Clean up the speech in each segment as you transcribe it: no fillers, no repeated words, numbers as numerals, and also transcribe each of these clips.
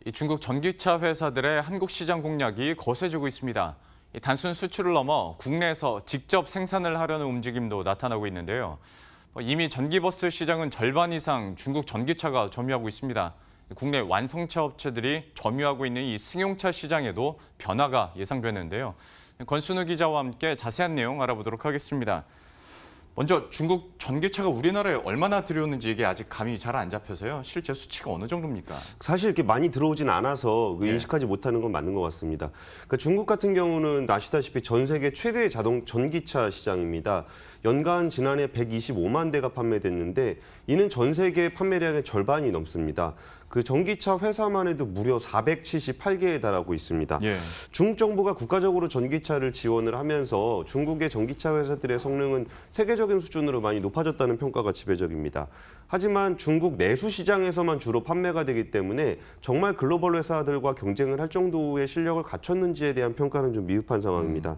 이 중국 전기차 회사들의 한국 시장 공략이 거세지고 있습니다. 단순 수출을 넘어 국내에서 직접 생산을 하려는 움직임도 나타나고 있는데요. 이미 전기버스 시장은 절반 이상 중국 전기차가 점유하고 있습니다. 국내 완성차 업체들이 점유하고 있는 이 승용차 시장에도 변화가 예상되는데요. 권순우 기자와 함께 자세한 내용 알아보도록 하겠습니다. 먼저 중국 전기차가 우리나라에 얼마나 들여오는지 이게 아직 감이 잘 안 잡혀서요. 실제 수치가 어느 정도입니까? 사실 이렇게 많이 들어오진 않아서 인식하지 못하는 건 맞는 것 같습니다. 그러니까 중국 같은 경우는 아시다시피 전 세계 최대의 전기차 시장입니다. 연간 지난해 125만 대가 판매됐는데 이는 전 세계 판매량의 절반이 넘습니다. 그 전기차 회사만 해도 무려 478개에 달하고 있습니다. 예. 중국 정부가 국가적으로 전기차를 지원을 하면서 중국의 전기차 회사들의 성능은 세계적인 수준으로 많이 높아졌다는 평가가 지배적입니다. 하지만 중국 내수 시장에서만 주로 판매가 되기 때문에 정말 글로벌 회사들과 경쟁을 할 정도의 실력을 갖췄는지에 대한 평가는 좀 미흡한 상황입니다.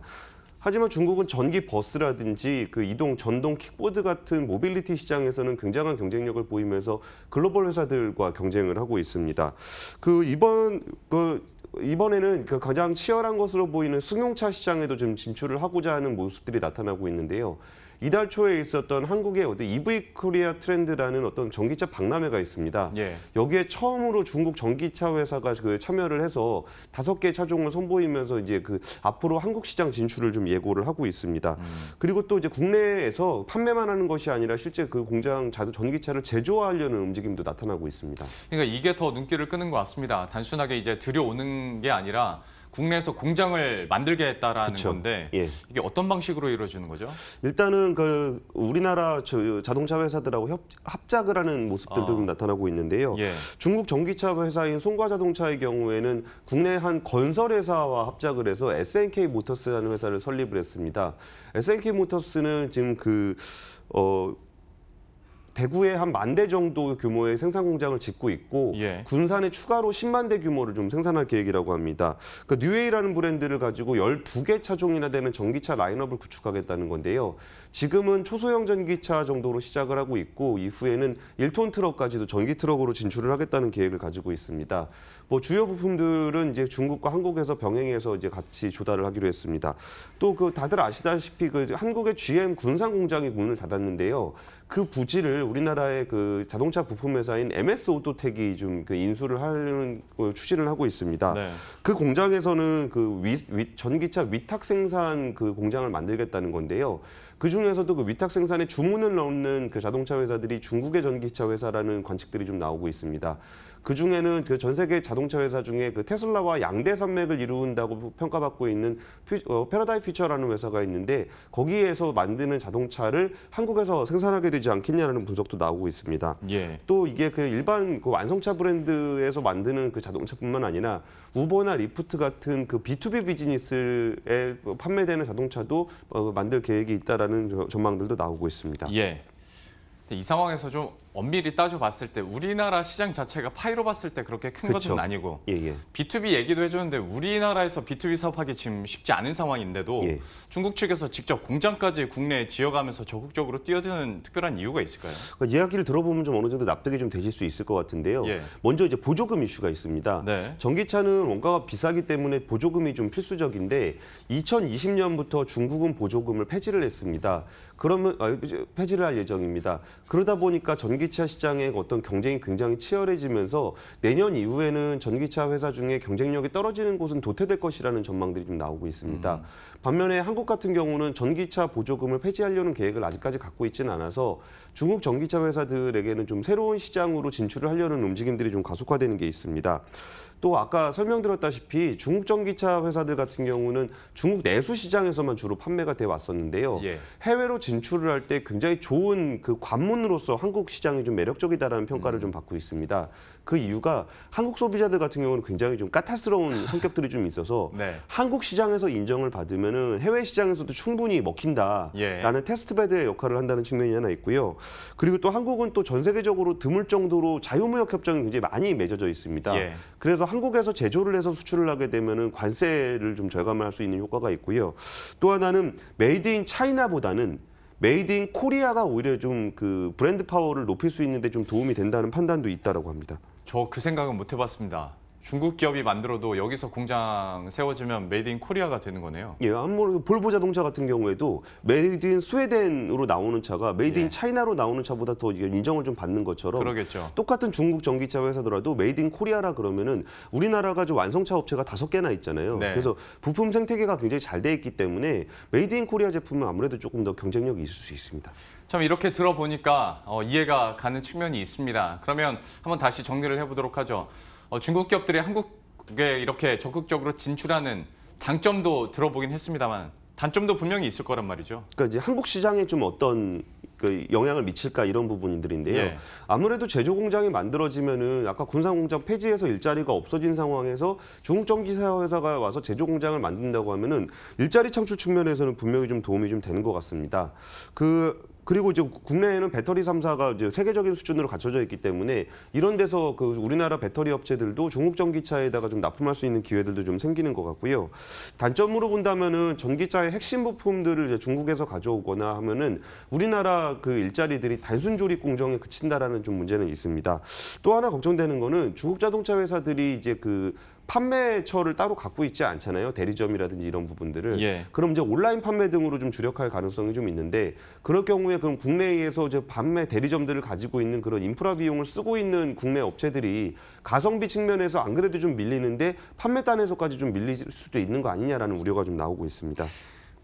하지만 중국은 전기 버스라든지 그 이동 전동 킥보드 같은 모빌리티 시장에서는 굉장한 경쟁력을 보이면서 글로벌 회사들과 경쟁을 하고 있습니다. 이번에는 가장 치열한 것으로 보이는 승용차 시장에도 좀 진출을 하고자 하는 모습들이 나타나고 있는데요. 이달 초에 있었던 한국의 EV 코리아 트렌드라는 어떤 전기차 박람회가 있습니다. 예. 여기에 처음으로 중국 전기차 회사가 참여를 해서 5개 차종을 선보이면서 이제 앞으로 한국 시장 진출을 좀 예고를 하고 있습니다. 그리고 또 이제 국내에서 판매만 하는 것이 아니라 실제 그 공장 전기차를 제조하려는 움직임도 나타나고 있습니다. 그러니까 이게 더 눈길을 끄는 것 같습니다. 단순하게 이제 들여오는 게 아니라 국내에서 공장을 만들겠다라는 그쵸. 건데 예. 이게 어떤 방식으로 이루어지는 거죠? 일단은 우리나라 자동차 회사들하고 합작을 하는 모습들도 좀 나타나고 있는데요. 예. 중국 전기차 회사인 송과자동차의 경우에는 국내 한 건설 회사와 합작을 해서 SNK 모터스라는 회사를 설립을 했습니다. SNK 모터스는 지금 대구에 한 10,000대 정도 규모의 생산 공장을 짓고 있고 예. 군산에 추가로 10만 대 규모를 좀 생산할 계획이라고 합니다. 뉴웨이라는 브랜드를 가지고 12개 차종이나 되는 전기차 라인업을 구축하겠다는 건데요. 지금은 초소형 전기차 정도로 시작을 하고 있고 이후에는 1톤 트럭까지도 전기 트럭으로 진출을 하겠다는 계획을 가지고 있습니다. 주요 부품들은 이제 중국과 한국에서 병행해서 이제 같이 조달을 하기로 했습니다. 또 다들 아시다시피 한국의 GM 군산 공장이 문을 닫았는데요. 그 부지를 우리나라의 자동차 부품 회사인 MS 오토텍이 좀 인수를 하려는 추진을 하고 있습니다. 네. 그 공장에서는 전기차 위탁 생산 공장을 만들겠다는 건데요. 그 중에서도 위탁 생산에 주문을 넣는 자동차 회사들이 중국의 전기차 회사라는 관측들이 좀 나오고 있습니다. 그 중에는 전 세계 자동차 회사 중에 테슬라와 양대 산맥을 이룬다고 평가받고 있는 패러다임 퓨처라는 회사가 있는데 거기에서 만드는 자동차를 한국에서 생산하게 되지 않겠냐는 분석도 나오고 있습니다. 예. 또 이게 일반 완성차 브랜드에서 만드는 자동차뿐만 아니라 우버나 리프트 같은 B2B 비즈니스에 판매되는 자동차도 만들 계획이 있다라는 전망들도 나오고 있습니다. 예. 이 상황에서 좀 엄밀히 따져봤을 때 우리나라 시장 자체가 파이로 봤을 때 그렇게 큰 그쵸. 것은 아니고 예. B2B 얘기도 해줬는데 우리나라에서 B2B 사업하기 지금 쉽지 않은 상황인데도 예. 중국 측에서 직접 공장까지 국내에 지어가면서 적극적으로 뛰어드는 특별한 이유가 있을까요? 이야기를 들어보면 좀 어느 정도 납득이 좀 되실 수 있을 것 같은데요. 예. 먼저 이제 보조금 이슈가 있습니다. 네. 전기차는 원가가 비싸기 때문에 보조금이 좀 필수적인데 2020년부터 중국은 보조금을 폐지를 했습니다. 폐지를 할 예정입니다. 그러다 보니까 전기차 시장의 어떤 경쟁이 굉장히 치열해지면서 내년 이후에는 전기차 회사 중에 경쟁력이 떨어지는 곳은 도태될 것이라는 전망들이 좀 나오고 있습니다. 반면에 한국 같은 경우는 전기차 보조금을 폐지하려는 계획을 아직까지 갖고 있지는 않아서 중국 전기차 회사들에게는 좀 새로운 시장으로 진출을 하려는 움직임들이 좀 가속화되는 게 있습니다. 또 아까 설명드렸다시피 중국 전기차 회사들 같은 경우는 중국 내수 시장에서만 주로 판매가 돼 왔었는데요. 예. 해외로 진출을 할 때 굉장히 좋은 관문으로서 한국 시장이 좀 매력적이다라는 평가를 좀 받고 있습니다. 그 이유가 한국 소비자들 같은 경우는 굉장히 좀 까탈스러운 성격들이 좀 있어서 네. 한국 시장에서 인정을 받으면은 해외 시장에서도 충분히 먹힌다라는 테스트베드의 역할을 한다는 측면이 하나 있고요. 그리고 또 한국은 또 전 세계적으로 드물 정도로 자유무역 협정이 굉장히 많이 맺어져 있습니다. 예. 그래서 한국에서 제조를 해서 수출을 하게 되면은 관세를 좀 절감을 할 수 있는 효과가 있고요. 또 하나는 메이드 인 차이나보다는 메이드 인 코리아가 오히려 좀 브랜드 파워를 높일 수 있는데 좀 도움이 된다는 판단도 있다라고 합니다. 저 그 생각은 못 해봤습니다. 중국 기업이 만들어도 여기서 공장 세워지면 메이드 인 코리아가 되는 거네요. 예, 아무래도 볼보 자동차 같은 경우에도 메이드 인 스웨덴으로 나오는 차가 메이드 인 예. 차이나로 나오는 차보다 더 인정을 좀 받는 것처럼 그러겠죠. 똑같은 중국 전기차 회사더라도 메이드 인 코리아라 그러면은 우리나라가 좀 완성차 업체가 5개나 있잖아요. 네. 그래서 부품 생태계가 굉장히 잘 돼 있기 때문에 메이드 인 코리아 제품은 아무래도 조금 더 경쟁력이 있을 수 있습니다. 참 이렇게 들어보니까 이해가 가는 측면이 있습니다. 그러면 한번 다시 정리를 해보도록 하죠. 중국 기업들이 한국에 이렇게 적극적으로 진출하는 장점도 들어보긴 했습니다만 단점도 분명히 있을 거란 말이죠. 그러니까 이제 한국 시장에 좀 어떤 그 영향을 미칠까 이런 부분들인데요. 예. 아무래도 제조 공장이 만들어지면은 아까 군산 공장 폐지해서 일자리가 없어진 상황에서 중국 전기차 회사가 와서 제조 공장을 만든다고 하면은 일자리 창출 측면에서는 분명히 좀 도움이 좀 되는 것 같습니다. 그리고 이제 국내에는 배터리 3사가 이제 세계적인 수준으로 갖춰져 있기 때문에 이런 데서 그 우리나라 배터리 업체들도 중국 전기차에다가 좀 납품할 수 있는 기회들도 좀 생기는 것 같고요. 단점으로 본다면은 전기차의 핵심 부품들을 이제 중국에서 가져오거나 하면은 우리나라 그 일자리들이 단순 조립 공정에 그친다라는 좀 문제는 있습니다. 또 하나 걱정되는 거는 중국 자동차 회사들이 이제 그 판매처를 따로 갖고 있지 않잖아요. 대리점이라든지 이런 부분들을. 예. 그럼 이제 온라인 판매 등으로 좀 주력할 가능성이 좀 있는데 그럴 경우에 그럼 국내에서 이제 판매 대리점들을 가지고 있는 그런 인프라 비용을 쓰고 있는 국내 업체들이 가성비 측면에서 안 그래도 좀 밀리는데 판매단에서까지 좀 밀릴 수도 있는 거 아니냐라는 우려가 좀 나오고 있습니다.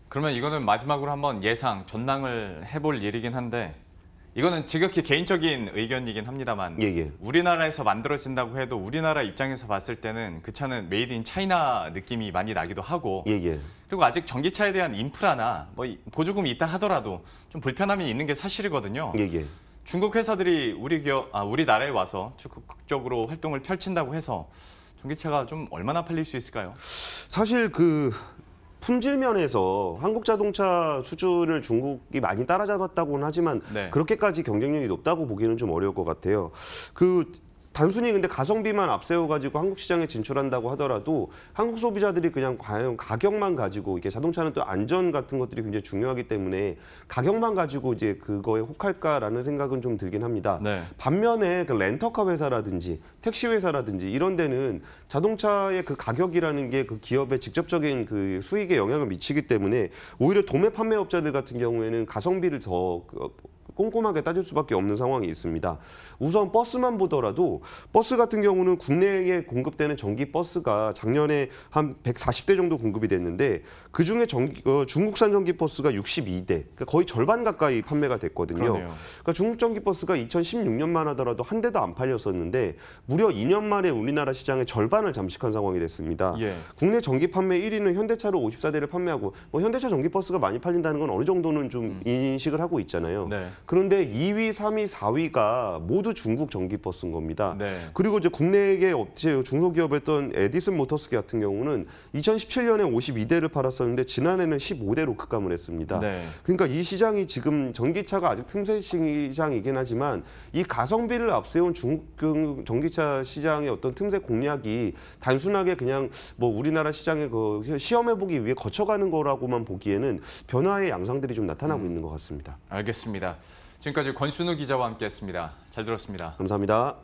그러면 이거는 마지막으로 한번 전망을 해볼 일이긴 한데 이거는 지극히 개인적인 의견이긴 합니다만 예. 우리나라에서 만들어진다고 해도 우리나라 입장에서 봤을 때는 그 차는 메이드 인 차이나 느낌이 많이 나기도 하고 예. 그리고 아직 전기차에 대한 인프라나 뭐 보조금이 있다 하더라도 좀 불편함이 있는 게 사실이거든요. 예. 중국 회사들이 우리나라에 와서 적극적으로 활동을 펼친다고 해서 전기차가 좀 얼마나 팔릴 수 있을까요? 사실 그 품질 면에서 한국 자동차 수준을 중국이 많이 따라잡았다고는 하지만 네. 그렇게까지 경쟁력이 높다고 보기는 좀 어려울 것 같아요. 단순히 근데 가성비만 앞세워가지고 한국 시장에 진출한다고 하더라도 한국 소비자들이 그냥 과연 가격만 가지고 이게 자동차는 또 안전 같은 것들이 굉장히 중요하기 때문에 가격만 가지고 이제 그거에 혹할까라는 생각은 좀 들긴 합니다. 네. 반면에 그 렌터카 회사라든지 택시 회사라든지 이런 데는 자동차의 그 가격이라는 게 그 기업의 직접적인 그 수익에 영향을 미치기 때문에 오히려 도매 판매업자들 같은 경우에는 가성비를 더 꼼꼼하게 따질 수밖에 없는 상황이 있습니다. 우선 버스만 보더라도 버스 같은 경우는 국내에 공급되는 전기 버스가 작년에 한 140대 정도 공급이 됐는데 그중에 중국산 전기 버스가 62대, 그러니까 거의 절반 가까이 판매가 됐거든요. 그러네요. 그러니까 중국 전기 버스가 2016년만 하더라도 한 대도 안 팔렸었는데 무려 2년 만에 우리나라 시장의 절반을 잠식한 상황이 됐습니다. 예. 국내 전기 판매 1위는 현대차로 54대를 판매하고 현대차 전기 버스가 많이 팔린다는 건 어느 정도는 좀 인식을 하고 있잖아요. 네. 그런데 2위, 3위, 4위가 모두 중국 전기 버스인 겁니다. 네. 그리고 이제 국내의 업체 중소기업이었던 에디슨 모터스 같은 경우는 2017년에 52대를 팔았었는데 지난해는 15대로 급감을 했습니다. 네. 그러니까 이 시장이 지금 전기차가 아직 틈새 시장이긴 하지만 이 가성비를 앞세운 중국 전기차 시장의 어떤 틈새 공략이 단순하게 그냥 뭐 우리나라 시장에 그 시험해보기 위해 거쳐가는 거라고만 보기에는 변화의 양상들이 좀 나타나고 있는 것 같습니다. 알겠습니다. 지금까지 권순우 기자와 함께했습니다. 잘 들었습니다. 감사합니다.